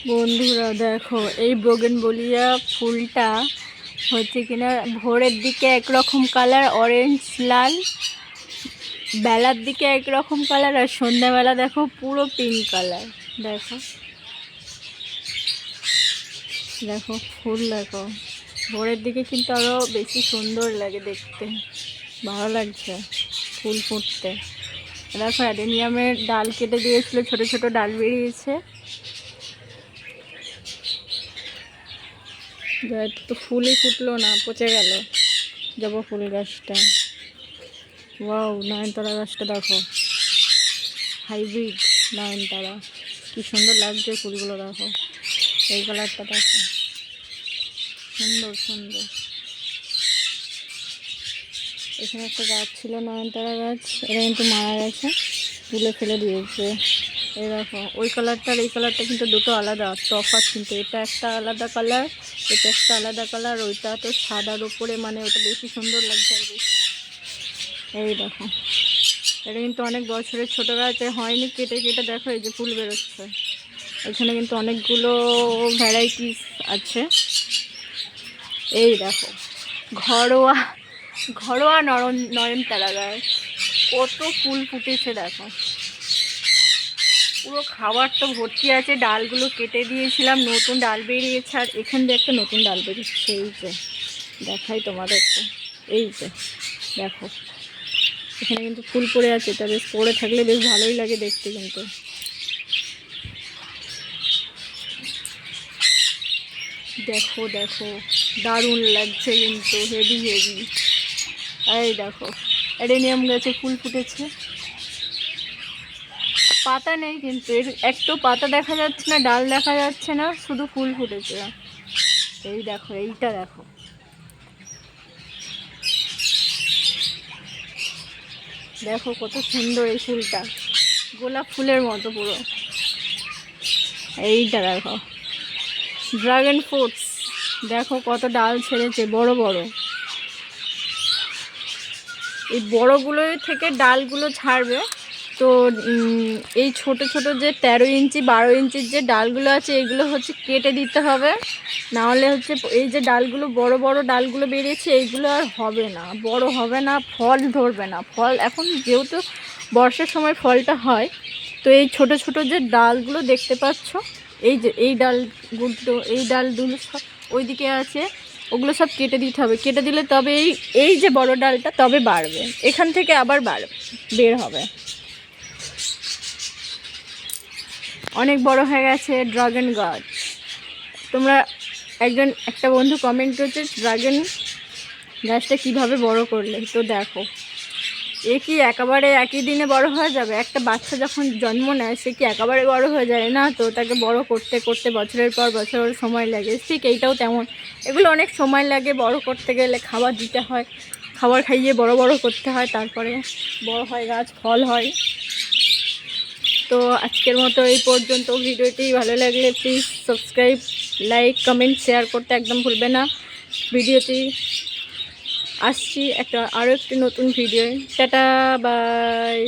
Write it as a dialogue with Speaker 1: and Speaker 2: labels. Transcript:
Speaker 1: বন্ধুরা দেখো, এই বোগেনভেলিয়া ফুলটা হচ্ছে কিনা ভোরের দিকে একরকম কালার অরেঞ্জ লাল, বেলার দিকে একরকম কালার, আর সন্ধ্যাবেলা দেখো পুরো পিঙ্ক কালার। দেখো দেখো ফুল দেখো, ভোরের দিকে কিন্তু আরও বেশি সুন্দর লাগে দেখতে, ভালো লাগছে ফুল ফুটতে। দেখো অ্যাডেনিয়ামের ডাল কেটে দিয়েছিল, ছোট ছোট ডাল বেরিয়েছে। তো ফুলই ফুটলো না, পচে গেল জবা ফুল গাছটা। ওয়াও, নয়নতারা গাছটা দেখো, হাইব্রিড নয়নতারা, কি সুন্দর লাগছে ফুলগুলো। দেখো এই কালারটা, দেখো সুন্দর সুন্দর। এখানে একটা গাছ ছিল নয়নতারা গাছ, এটা কিন্তু মারা গেছে, তুলে ফেলে দিয়েছে। এই দেখো ওই কালারটা আর এই কালারটা কিন্তু দুটো আলাদা, তফাৎ কিন্তু। এটা একটা আলাদা কালার, এটা একটা আলাদা কালার। ওইটা তো সাদার উপরে, মানে ওটা বেশি সুন্দর লাগছে আর বেশি। এই দেখো এটা কিন্তু অনেক বছরের ছোটো গাছ, হয়নি, কেটে কেটে দেখো এই যে ফুল বেরোচ্ছে। এখানে কিন্তু অনেকগুলো ভ্যারাইটিস আছে। এই দেখো ঘরোয়া ঘরোয়া নয়নতারা গাছ, কত ফুল ফুটেছে দেখো। পুরো খাবার তো ভর্তি আছে, ডালগুলো কেটে দিয়েছিলাম, নতুন ডাল বেরিয়েছে। আর এখান দিয়ে একটা নতুন ডাল বেরিয়েছে, এই যে দেখাই তোমাদেরকে। এই যে দেখো এখানে কিন্তু ফুল পড়ে আছে, এটা বেশ পড়ে থাকলে বেশ ভালোই লাগে দেখতে কিন্তু। দেখো দেখো দারুণ লাগছে কিন্তু, হেভি হেভি। এই দেখো অ্যাডেনিয়াম গাছে ফুল ফুটেছে, পাতা নেই কিন্তু, এর একটু পাতা দেখা যাচ্ছে না, ডাল দেখা যাচ্ছে না, শুধু ফুল ফুটেছে। এই দেখো এইটা দেখো, দেখো কত সুন্দর এই ফুলটা, গোলাপ ফুলের মতো পুরো। এইটা দেখো ড্রাগন ফ্রুটস, দেখো কত ডাল ছেড়েছে বড় বড়। এই বড়গুলোর থেকে ডালগুলো ছাড়বে। তো এই ছোট ছোট যে 13 ইঞ্চি 12 ইঞ্চির যে ডালগুলো আছে, এগুলো হচ্ছে কেটে দিতে হবে, নাহলে হচ্ছে এই যে ডালগুলো বড় বড় ডালগুলো বেরিয়েছে, এইগুলো আর হবে না, বড় হবে না, ফল ধরবে না। ফল এখন যেহেতু বর্ষার সময় ফলটা হয়, তো এই ছোট ছোট যে ডালগুলো দেখতে পাচ্ছ, এই যে এই ডালগুলো, এই ডালগুলো সব ওইদিকে আছে, ওগুলো সব কেটে দিতে হবে। কেটে দিলে তবে এই যে বড় ডালটা তবে বাড়বে, এখান থেকে আবার বের হবে। অনেক বড় হয়ে গেছে ড্রাগন গাছ। তোমরা একটা বন্ধু কমেন্ট করছে ড্রাগন গাছটা কিভাবে বড় করলে, তো দেখো এ কি একেবারে একই দিনে বড় হয়ে যাবে? একটা বাচ্চা যখন জন্ম নেয়, সে কি একেবারে বড় হয়ে যায় না, তো তাকে বড় করতে করতে বছরের পর বছর সময় লাগে। ঠিক এইটাও তেমন, এগুলো অনেক সময় লাগে বড় করতে গেলে, খাবার দিতে হয়, খাবার খাইয়ে বড় বড় করতে হয়, তারপরে বড় হয় গাছ, ফল হয়। তো আজকের মতো এই পর্যন্ত। ভিডিওটি ভালো লাগলে please subscribe, like, comment, share করতে একদম ভুলবে না। ভিডিওটি আসছি আরও একটি নতুন ভিডিও। Tata, by.